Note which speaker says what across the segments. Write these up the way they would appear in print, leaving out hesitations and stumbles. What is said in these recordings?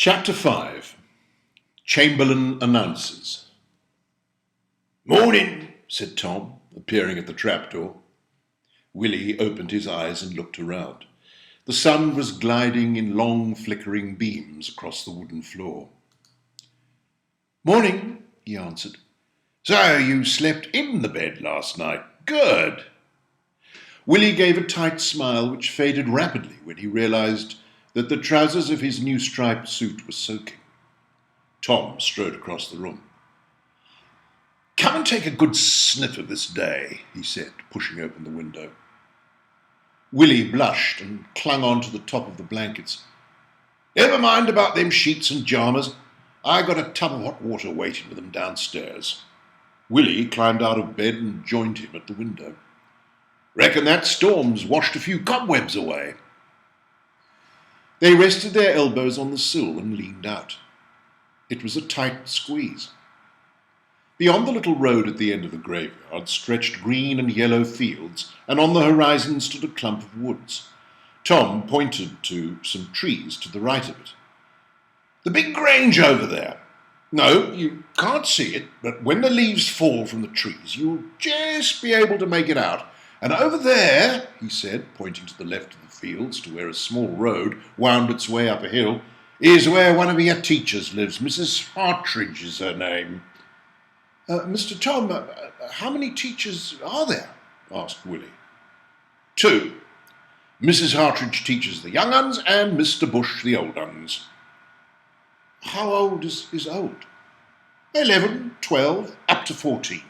Speaker 1: Chapter 5. Chamberlain announces. "Morning," said Tom, appearing at the trapdoor. Willie opened his eyes and looked around. The sun was gliding in long flickering beams across the wooden floor. "Morning," he answered. "So you slept in the bed last night? Good." Willie gave a tight smile which faded rapidly when he realized that the trousers of his new striped suit were soaking. Tom strode across the room. "Come and take a good sniff of this day," he said, pushing open the window. Willie blushed and clung on to the top of the blankets. "Never mind about them sheets and jammers. I got a tub of hot water waiting for them downstairs." Willie climbed out of bed and joined him at the window. "Reckon that storm's washed a few cobwebs away." They rested their elbows on the sill and leaned out. It was a tight squeeze. Beyond the little road at the end of the graveyard stretched green and yellow fields, and on the horizon stood a clump of woods. Tom pointed to some trees to the right of it. "The big grange over there. No, you can't see it, but when the leaves fall from the trees, you'll just be able to make it out. And over there," he said, pointing to the left of the fields, to where a small road wound its way up a hill, "is where one of your teachers lives. Mrs. Hartridge is her name." "Mr. Tom, how many teachers are there?" asked Willie. "Two. Mrs. Hartridge teaches the young uns, and Mr. Bush the old uns." "How old is old?" 11, 12, up to 14.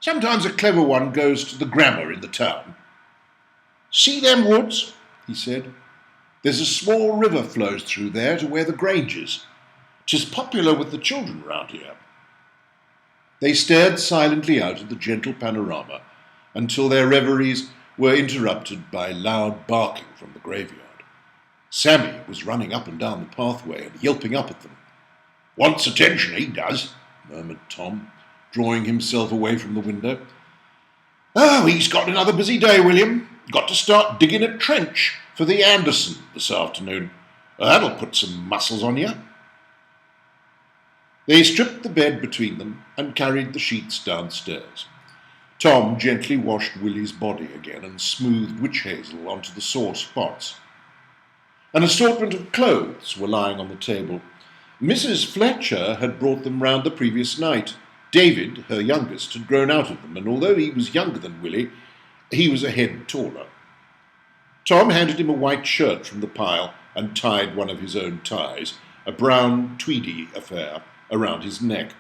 Speaker 1: Sometimes a clever one goes to the grammar in the town. "See them woods?" he said. "There's a small river flows through there to where the grange is. 'Tis popular with the children round here." They stared silently out at the gentle panorama until their reveries were interrupted by loud barking from the graveyard. Sammy was running up and down the pathway and yelping up at them. "Wants attention, he does," murmured Tom, drawing himself away from the window. "Oh, he's got another busy day, William. Got to start digging a trench for the Anderson this afternoon. That'll put some muscles on you." They stripped the bed between them and carried the sheets downstairs. Tom gently washed Willie's body again and smoothed witch hazel onto the sore spots. An assortment of clothes were lying on the table. Mrs. Fletcher had brought them round the previous night. David, her youngest, had grown out of them, and although he was younger than Willie, he was a head taller. Tom handed him a white shirt from the pile and tied one of his own ties, a brown tweedy affair, around his neck.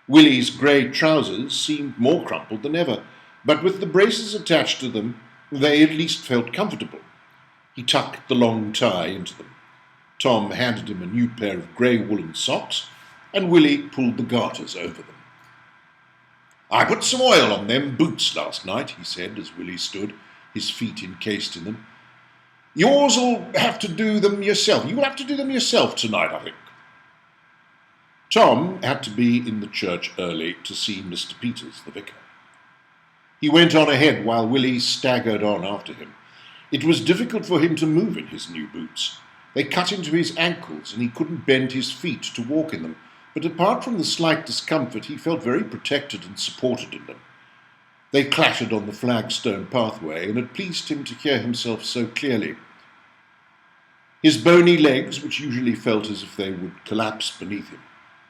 Speaker 1: Willie's grey trousers seemed more crumpled than ever, but with the braces attached to them, they at least felt comfortable. He tucked the long tie into them. Tom handed him a new pair of grey woolen socks, and Willie pulled the garters over them. "I put some oil on them boots last night," he said, as Willie stood, his feet encased in them. "You'll have to do them yourself. You'll have to do them yourself tonight, I think." Tom had to be in the church early to see Mr. Peters, the vicar. He went on ahead while Willie staggered on after him. It was difficult for him to move in his new boots. They cut into his ankles, and he couldn't bend his feet to walk in them. But apart from the slight discomfort, he felt very protected and supported in them. They clattered on the flagstone pathway, and it pleased him to hear himself so clearly. His bony legs, which usually felt as if they would collapse beneath him,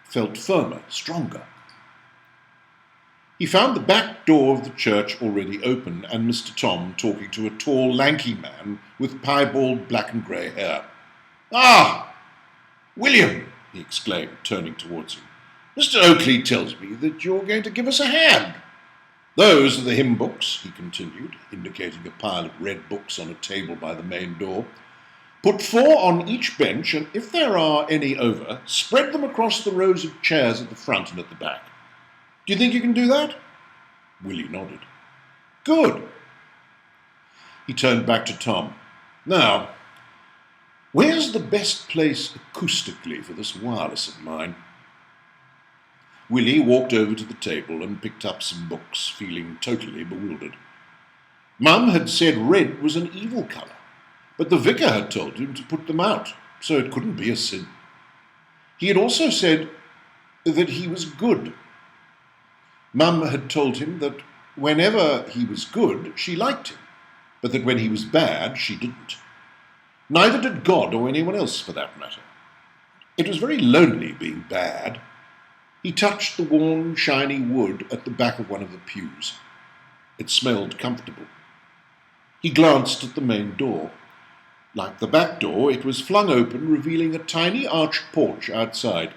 Speaker 1: felt firmer, stronger. He found the back door of the church already open, and Mr. Tom talking to a tall, lanky man with piebald black and grey hair. "Ah, William!" he exclaimed, turning towards him. "Mr. Oakley tells me that you're going to give us a hand. Those are the hymn books," he continued, indicating a pile of red books on a table by the main door. "Put 4 on each bench, and if there are any over, spread them across the rows of chairs at the front and at the back. Do you think you can do that?" Willie nodded. "Good." He turned back to Tom. "Now, where's the best place acoustically for this wireless of mine?" Willie walked over to the table and picked up some books, feeling totally bewildered. Mum had said red was an evil colour, but the vicar had told him to put them out, so it couldn't be a sin. He had also said that he was good. Mum had told him that whenever he was good, she liked him, but that when he was bad, she didn't. Neither did God or anyone else, for that matter. It was very lonely being bad. He touched the worn, shiny wood at the back of one of the pews. It smelled comfortable. He glanced at the main door. Like the back door, it was flung open, revealing a tiny arched porch outside.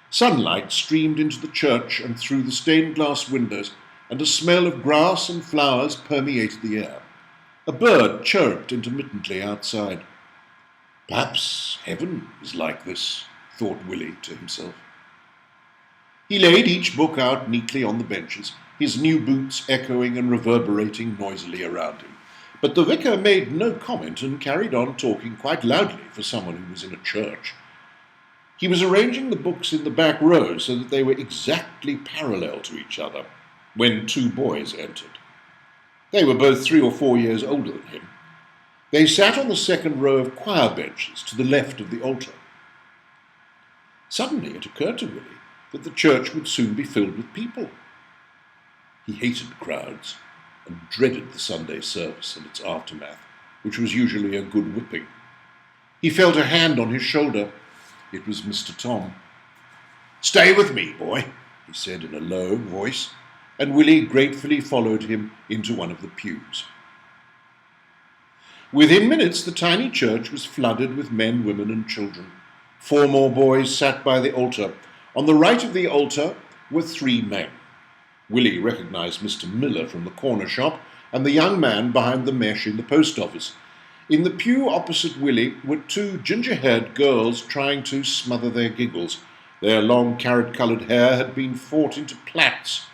Speaker 1: Sunlight streamed into the church and through the stained glass windows, and a smell of grass and flowers permeated the air. A bird chirped intermittently outside. Perhaps heaven is like this, thought Willie to himself. He laid each book out neatly on the benches, his new boots echoing and reverberating noisily around him. But the vicar made no comment and carried on talking quite loudly for someone who was in a church. He was arranging the books in the back row so that they were exactly parallel to each other when two boys entered. They were both 3 or 4 years older than him. They sat on the second row of choir benches to the left of the altar. Suddenly it occurred to Willie that the church would soon be filled with people. He hated crowds and dreaded the Sunday service and its aftermath, which was usually a good whipping. He felt a hand on his shoulder. It was Mr. Tom. "Stay with me, boy," he said in a low voice, and Willie gratefully followed him into one of the pews. Within minutes the tiny church was flooded with men, women, and children. 4 more boys sat by the altar. On the right of the altar were 3 men. Willie recognized Mr. Miller from the corner shop and the young man behind the mesh in the post office. In the pew opposite Willie were 2 ginger-haired girls trying to smother their giggles. Their long carrot-coloured hair had been fought into plaits,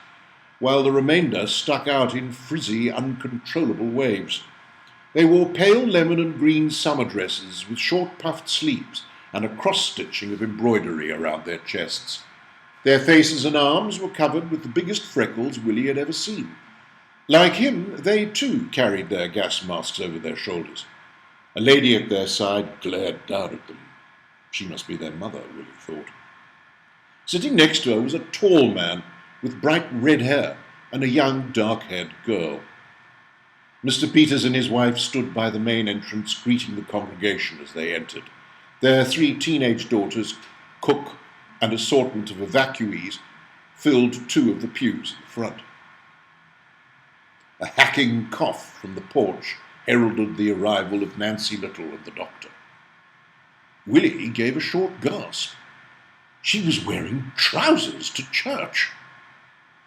Speaker 1: while the remainder stuck out in frizzy, uncontrollable waves. They wore pale lemon and green summer dresses with short puffed sleeves and a cross-stitching of embroidery around their chests. Their faces and arms were covered with the biggest freckles Willie had ever seen. Like him, they too carried their gas masks over their shoulders. A lady at their side glared down at them. She must be their mother, Willie thought. Sitting next to her was a tall man with bright red hair and a young dark-haired girl. Mr. Peters and his wife stood by the main entrance, greeting the congregation as they entered. Their 3 teenage daughters, cook, and assortment of evacuees filled 2 of the pews in the front. A hacking cough from the porch heralded the arrival of Nancy Little and the doctor. Willie gave a short gasp. She was wearing trousers to church.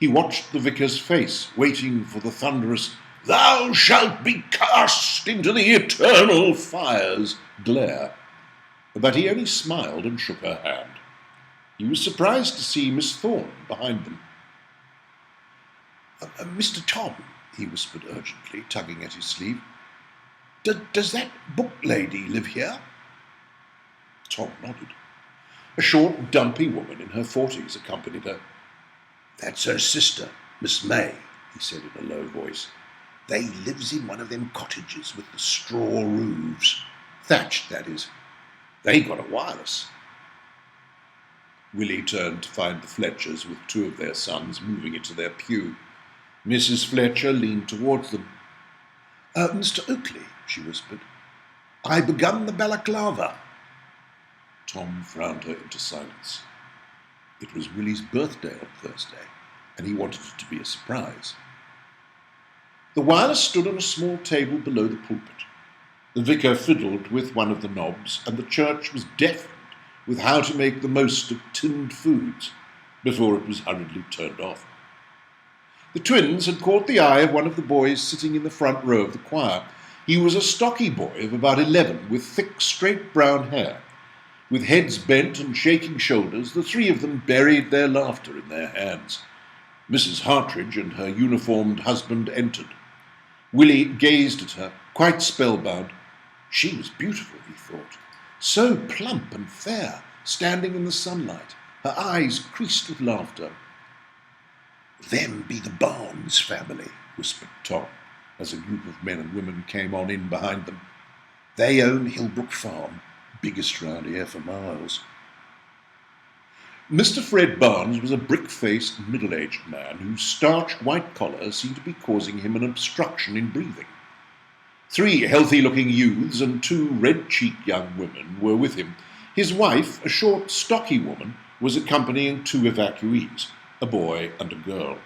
Speaker 1: He watched the vicar's face, waiting for the thunderous "Thou shalt be cast into the eternal fires" glare. But he only smiled and shook her hand. He was surprised to see Miss Thorne behind them. "Mr. Tom," he whispered urgently, tugging at his sleeve, does that book lady live here?" Tom nodded. A short, dumpy woman in her 40s accompanied her. "That's her sister, Miss May," he said in a low voice. "They lives in one of them cottages with the straw roofs. Thatched, that is. They got a wireless." Willie turned to find the Fletchers with 2 of their sons moving into their pew. Mrs. Fletcher leaned towards them. "Mr. Oakley," she whispered, "I begun the balaclava." Tom frowned her into silence. It was Willie's birthday on Thursday, and he wanted it to be a surprise. The wireless stood on a small table below the pulpit. The vicar fiddled with one of the knobs, and the church was deafened with how to make the most of tinned foods before it was hurriedly turned off. The twins had caught the eye of one of the boys sitting in the front row of the choir. He was a stocky boy of about 11, with thick, straight brown hair. With heads bent and shaking shoulders, the 3 of them buried their laughter in their hands. Mrs. Hartridge and her uniformed husband entered. Willie gazed at her, quite spellbound. She was beautiful, he thought, so plump and fair, standing in the sunlight, her eyes creased with laughter. "Them be the Barnes family," whispered Tom, as a group of men and women came on in behind them. "They own Hillbrook Farm, biggest round here for miles." Mr. Fred Barnes was a brick-faced, middle-aged man whose starched white collar seemed to be causing him an obstruction in breathing. 3 healthy-looking youths and 2 red-cheeked young women were with him. His wife, a short, stocky woman, was accompanying 2 evacuees, a boy and a girl.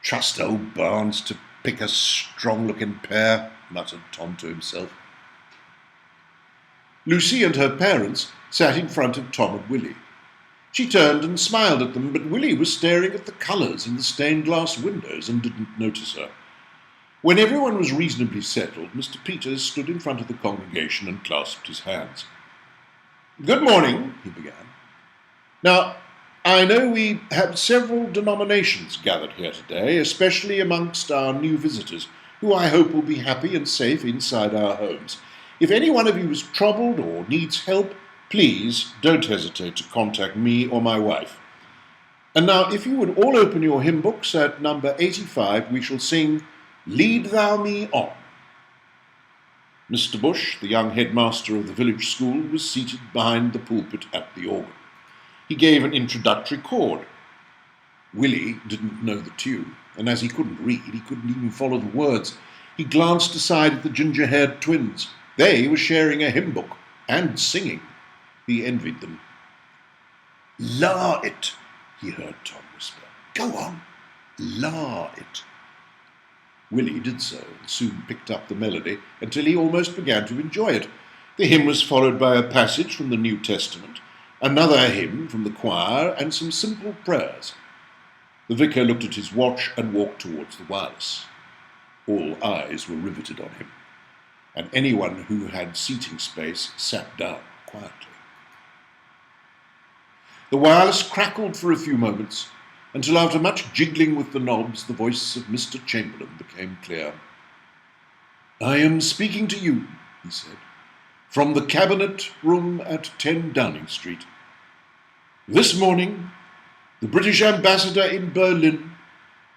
Speaker 1: "Trust old Barnes to pick a strong-looking pair," muttered Tom to himself. Lucy and her parents sat in front of Tom and Willie. She turned and smiled at them, but Willie was staring at the colours in the stained-glass windows and didn't notice her. When everyone was reasonably settled, Mr. Peters stood in front of the congregation and clasped his hands. "Good morning," he began. "Now, I know we have several denominations gathered here today, especially amongst our new visitors, who I hope will be happy and safe inside our homes. If any one of you is troubled or needs help, please don't hesitate to contact me or my wife. And now, if you would all open your hymn books at number 85, we shall sing 'Lead Thou Me On.'" Mr. Bush, the young headmaster of the village school, was seated behind the pulpit at the organ. He gave an introductory chord. Willie didn't know the tune, and as he couldn't read, he couldn't even follow the words. He glanced aside at the ginger-haired twins. They were sharing a hymn book and singing. He envied them. "La it," he heard Tom whisper. "Go on, la it." Willie did so, and soon picked up the melody until he almost began to enjoy it. The hymn was followed by a passage from the New Testament, another hymn from the choir, and some simple prayers. The vicar looked at his watch and walked towards the wireless. All eyes were riveted on him, and anyone who had seating space sat down quietly. The wireless crackled for a few moments, until after much jiggling with the knobs, the voice of Mr. Chamberlain became clear. "I am speaking to you," he said, "from the Cabinet Room at 10 Downing Street. This morning, the British ambassador in Berlin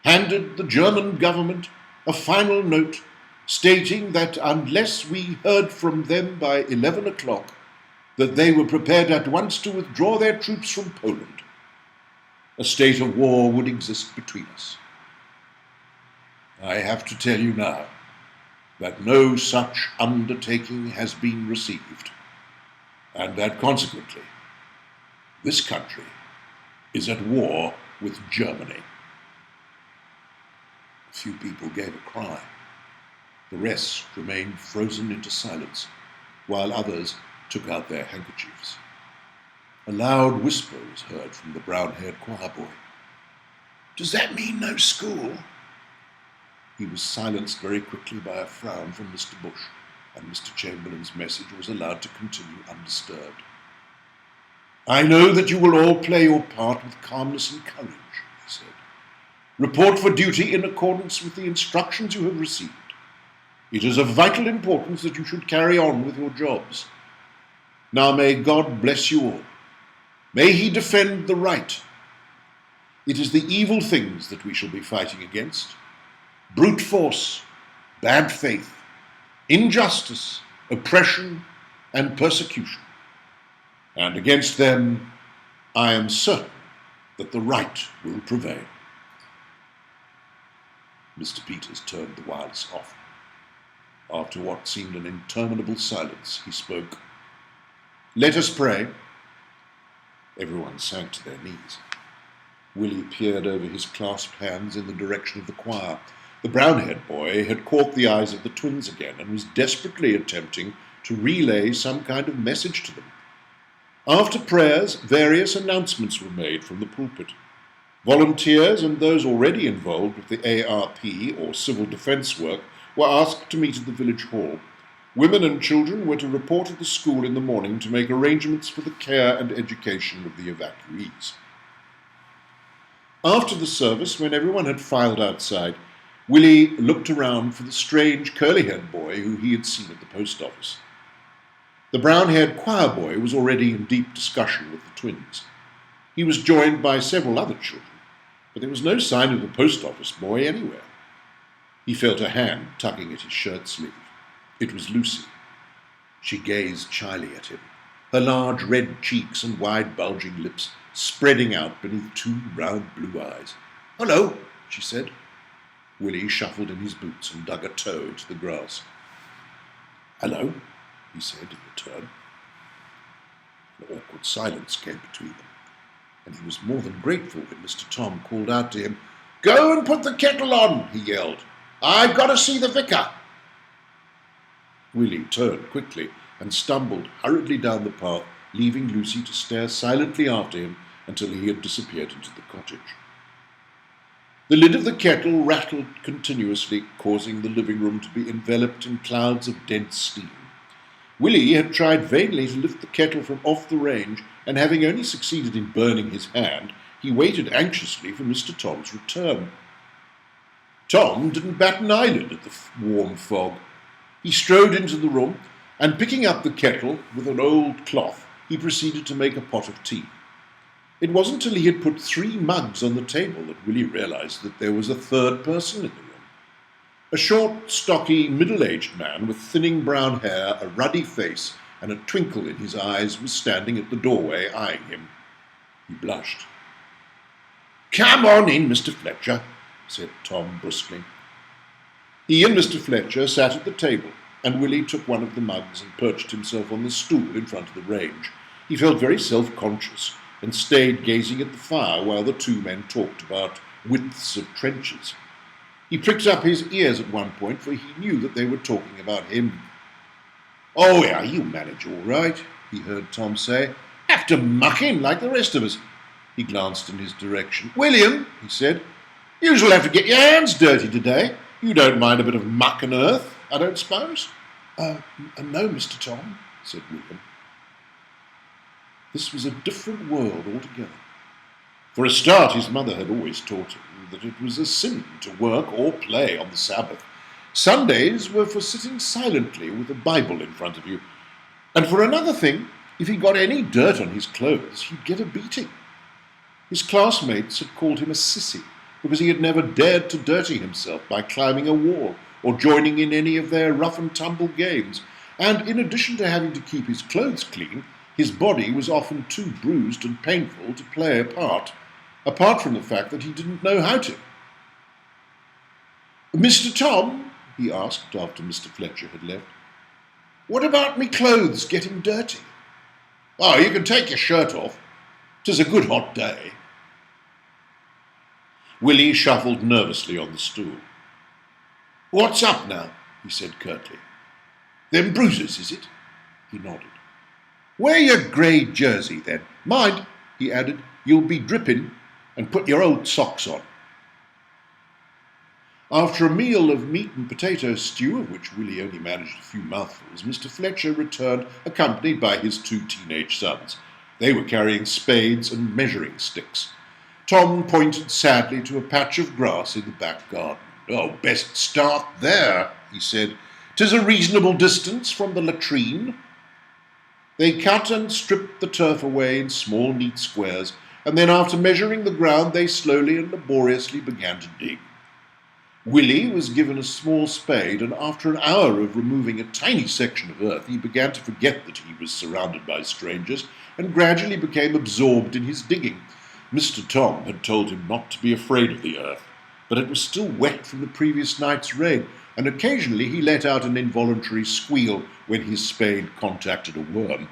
Speaker 1: handed the German government a final note stating that unless we heard from them by 11 o'clock, that they were prepared at once to withdraw their troops from Poland. A state of war would exist between us. I have to tell you now that no such undertaking has been received, and that consequently this country is at war with Germany." A few people gave a cry. The rest remained frozen into silence, while others took out their handkerchiefs. A loud whisper was heard from the brown-haired choir boy. "Does that mean no school?" He was silenced very quickly by a frown from Mr. Bush, and Mr. Chamberlain's message was allowed to continue undisturbed. "I know that you will all play your part with calmness and courage," he said. "Report for duty in accordance with the instructions you have received. It is of vital importance that you should carry on with your jobs. Now may God bless you all. May he defend the right. It is the evil things that we shall be fighting against: brute force, bad faith, injustice, oppression, and persecution. And against them, I am certain that the right will prevail." Mr. Peters turned the wireless off. After what seemed an interminable silence, he spoke. "Let us pray." Everyone sank to their knees. Willie peered over his clasped hands in the direction of the choir. The brown-haired boy had caught the eyes of the twins again and was desperately attempting to relay some kind of message to them. After prayers, various announcements were made from the pulpit. Volunteers and those already involved with the ARP, or civil defence work, were asked to meet at the village hall. Women and children were to report at the school in the morning to make arrangements for the care and education of the evacuees. After the service, when everyone had filed outside, Willie looked around for the strange curly-haired boy who he had seen at the post office. The brown-haired choir boy was already in deep discussion with the twins. He was joined by several other children, but there was no sign of the post office boy anywhere. He felt a hand tugging at his shirt sleeve. It was Lucy. She gazed shyly at him. Her large red cheeks and wide bulging lips spreading out beneath two round blue eyes. "Hello," she said. Willie shuffled in his boots and dug a toe into the grass. "Hello," he said in return. An awkward silence came between them, and he was more than grateful when Mr. Tom called out to him. "Go and put the kettle on," he yelled. "I've got to see the vicar." Willie turned quickly and stumbled hurriedly down the path, leaving Lucy to stare silently after him until he had disappeared into the cottage. The lid of the kettle rattled continuously, causing the living room to be enveloped in clouds of dense steam. Willie had tried vainly to lift the kettle from off the range, and having only succeeded in burning his hand, he waited anxiously for Mr. Tom's return. Tom didn't bat an eyelid at the warm fog. He strode into the room, and picking up the kettle with an old cloth, he proceeded to make a pot of tea. It wasn't till he had put 3 mugs on the table that Willie realized that there was a third person in the room. A short, stocky, middle-aged man with thinning brown hair, a ruddy face, and a twinkle in his eyes was standing at the doorway eyeing him. He blushed. "Come on in, Mr. Fletcher," said Tom brusquely. He and Mr. Fletcher sat at the table, and Willie took one of the mugs and perched himself on the stool in front of the range. He felt very self-conscious and stayed gazing at the fire while the 2 men talked about widths of trenches. He pricked up his ears at one point, for he knew that they were talking about him. "Oh, yeah, you manage all right," he heard Tom say. "Have to muck in like the rest of us." He glanced in his direction. "William," he said, "you shall have to get your hands dirty today. You don't mind a bit of muck and earth, I don't suppose?" No, Mr. Tom," said William. This was a different world altogether. For a start, his mother had always taught him that it was a sin to work or play on the Sabbath. Sundays were for sitting silently with a Bible in front of you. And for another thing, if he got any dirt on his clothes, he'd get a beating. His classmates had called him a sissy because he had never dared to dirty himself by climbing a wall or joining in any of their rough-and-tumble games. And in addition to having to keep his clothes clean, his body was often too bruised and painful to play a part, apart from the fact that he didn't know how to. "Mr. Tom," he asked after Mr. Fletcher had left, "what about me clothes getting dirty?" "Oh, you can take your shirt off. 'Tis a good hot day." Willie shuffled nervously on the stool. "What's up now?" he said curtly. "Them bruises, is it?" He nodded. "Wear your grey jersey, then. Mind," he added, "you'll be dripping, and put your old socks on." After a meal of meat and potato stew, of which Willie only managed a few mouthfuls, Mr. Fletcher returned, accompanied by his 2 teenage sons. They were carrying spades and measuring sticks. Tom pointed sadly to a patch of grass in the back garden. "Oh, best start there," he said. "'Tis a reasonable distance from the latrine." They cut and stripped the turf away in small, neat squares, and then after measuring the ground, they slowly and laboriously began to dig. Willie was given a small spade, and after an hour of removing a tiny section of earth, he began to forget that he was surrounded by strangers, and gradually became absorbed in his digging. Mr. Tom had told him not to be afraid of the earth, but it was still wet from the previous night's rain, and occasionally he let out an involuntary squeal when his spade contacted a worm.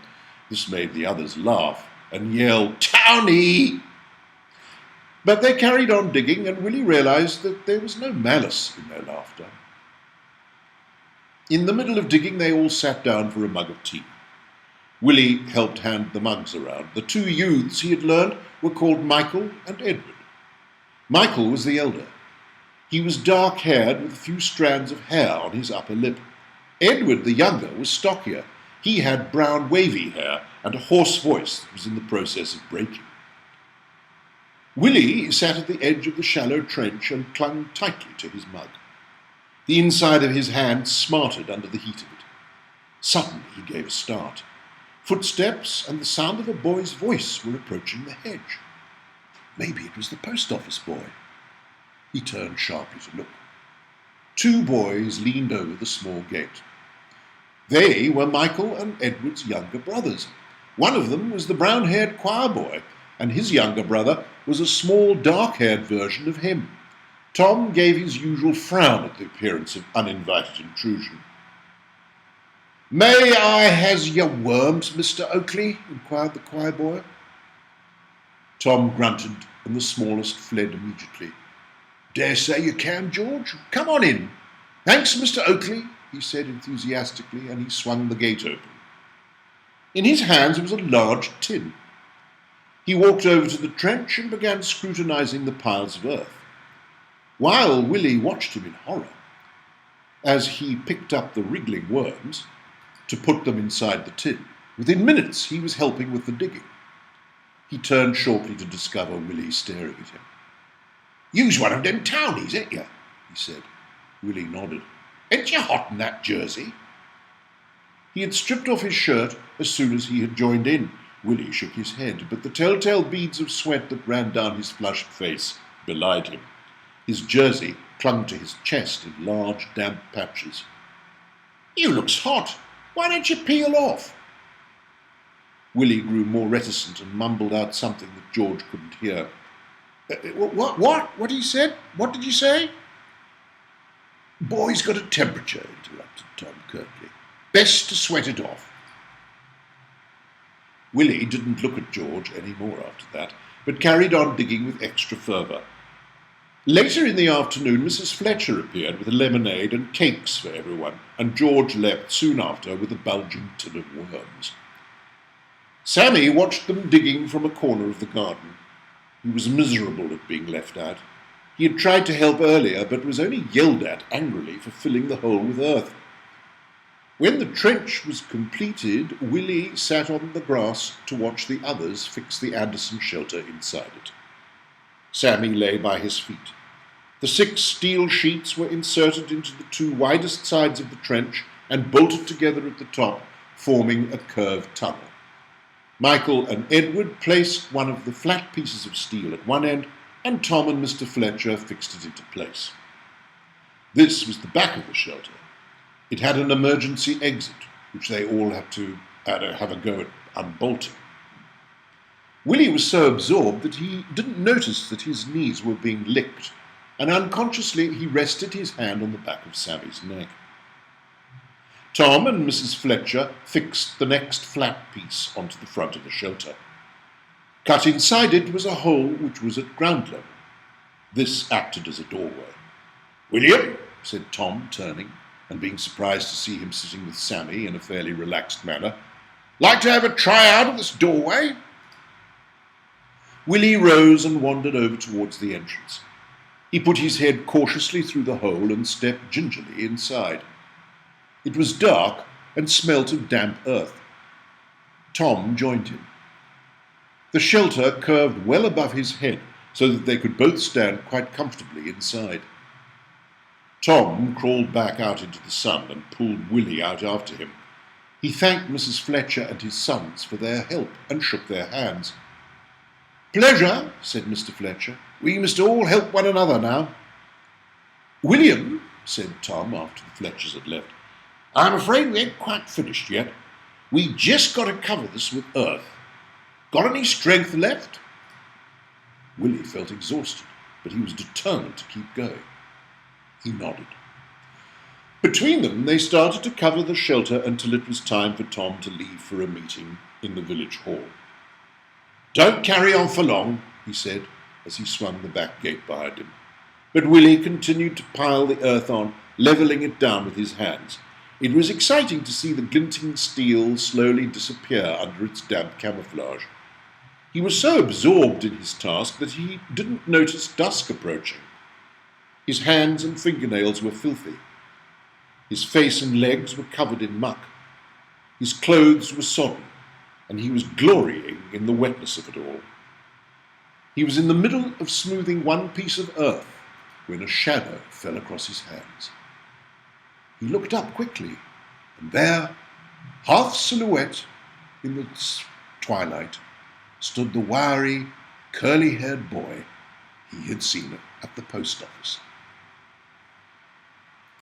Speaker 1: This made the others laugh and yell, "Townie!" But they carried on digging, and Willie realized that there was no malice in their laughter. In the middle of digging, they all sat down for a mug of tea. Willie helped hand the mugs around. The 2 youths, he had learned, were called Michael and Edward. Michael was the elder. He was dark-haired with a few strands of hair on his upper lip. Edward, the younger, was stockier. He had brown wavy hair and a hoarse voice that was in the process of breaking. Willie sat at the edge of the shallow trench and clung tightly to his mug. The inside of his hand smarted under the heat of it. Suddenly he gave a start. Footsteps and the sound of a boy's voice were approaching the hedge. Maybe it was the post office boy. He turned sharply to look. 2 boys leaned over the small gate. They were Michael and Edward's younger brothers. One of them was the brown-haired choir boy, and his younger brother was a small, dark-haired version of him. Tom gave his usual frown at the appearance of uninvited intrusion. "May I has your worms, Mr. Oakley?" inquired the choir boy. Tom grunted, and the smallest fled immediately. "Dare say you can, George. Come on in." "Thanks, Mr. Oakley," he said enthusiastically, and he swung the gate open. In his hands was a large tin. He walked over to the trench and began scrutinizing the piles of earth, while Willie watched him in horror as he picked up the wriggling worms to put them inside the tin. Within minutes he was helping with the digging. He turned shortly to discover Willie staring at him. "You's one of them townies, ain't you?" he said. Willie nodded. "Ain't you hot in that jersey?" He had stripped off his shirt as soon as he had joined in. Willie shook his head, but the telltale beads of sweat that ran down his flushed face belied him. His jersey clung to his chest in large, damp patches. "You looks hot. Why don't you peel off?" Willie grew more reticent and mumbled out something that George couldn't hear. What he said? What did you say?" "Boy's got a temperature," interrupted Tom curtly. "Best to sweat it off." Willie didn't look at George any more after that, but carried on digging with extra fervour. Later in the afternoon, Mrs. Fletcher appeared with a lemonade and cakes for everyone, and George left soon after with a bulging tin of worms. Sammy watched them digging from a corner of the garden. He was miserable at being left out. He had tried to help earlier, but was only yelled at angrily for filling the hole with earth. When the trench was completed, Willie sat on the grass to watch the others fix the Anderson shelter inside it. Sammy lay by his feet. The 6 steel sheets were inserted into the 2 widest sides of the trench and bolted together at the top, forming a curved tunnel. Michael and Edward placed one of the flat pieces of steel at one end, and Tom and Mr. Fletcher fixed it into place. This was the back of the shelter. It had an emergency exit, which they all had to have a go at unbolting. Willie was so absorbed that he didn't notice that his knees were being licked, and unconsciously he rested his hand on the back of Sammy's neck. Tom and Mrs. Fletcher fixed the next flat piece onto the front of the shelter. Cut inside it was a hole which was at ground level. This acted as a doorway. "William," said Tom, turning, and being surprised to see him sitting with Sammy in a fairly relaxed manner, "like to have a try out of this doorway?" Willie rose and wandered over towards the entrance. He put his head cautiously through the hole and stepped gingerly inside. It was dark and smelt of damp earth. Tom joined him. The shelter curved well above his head, so that they could both stand quite comfortably inside. Tom crawled back out into the sun and pulled Willie out after him. He thanked Mrs. Fletcher and his sons for their help and shook their hands. "Pleasure," said Mr. Fletcher. "We must all help one another now." "William," said Tom after the Fletchers had left, "I'm afraid we ain't quite finished yet. We just got to cover this with earth. Got any strength left?" Willie felt exhausted, but he was determined to keep going. He nodded. Between them, they started to cover the shelter until it was time for Tom to leave for a meeting in the village hall. "Don't carry on for long," he said, as he swung the back gate behind him. But Willie continued to pile the earth on, levelling it down with his hands. It was exciting to see the glinting steel slowly disappear under its damp camouflage. He was so absorbed in his task that he didn't notice dusk approaching. His hands and fingernails were filthy. His face and legs were covered in muck. His clothes were sodden, and he was glorying in the wetness of it all. He was in the middle of smoothing one piece of earth when a shadow fell across his hands. He looked up quickly, and there, half silhouette in the twilight, stood the wiry, curly-haired boy he had seen at the post office.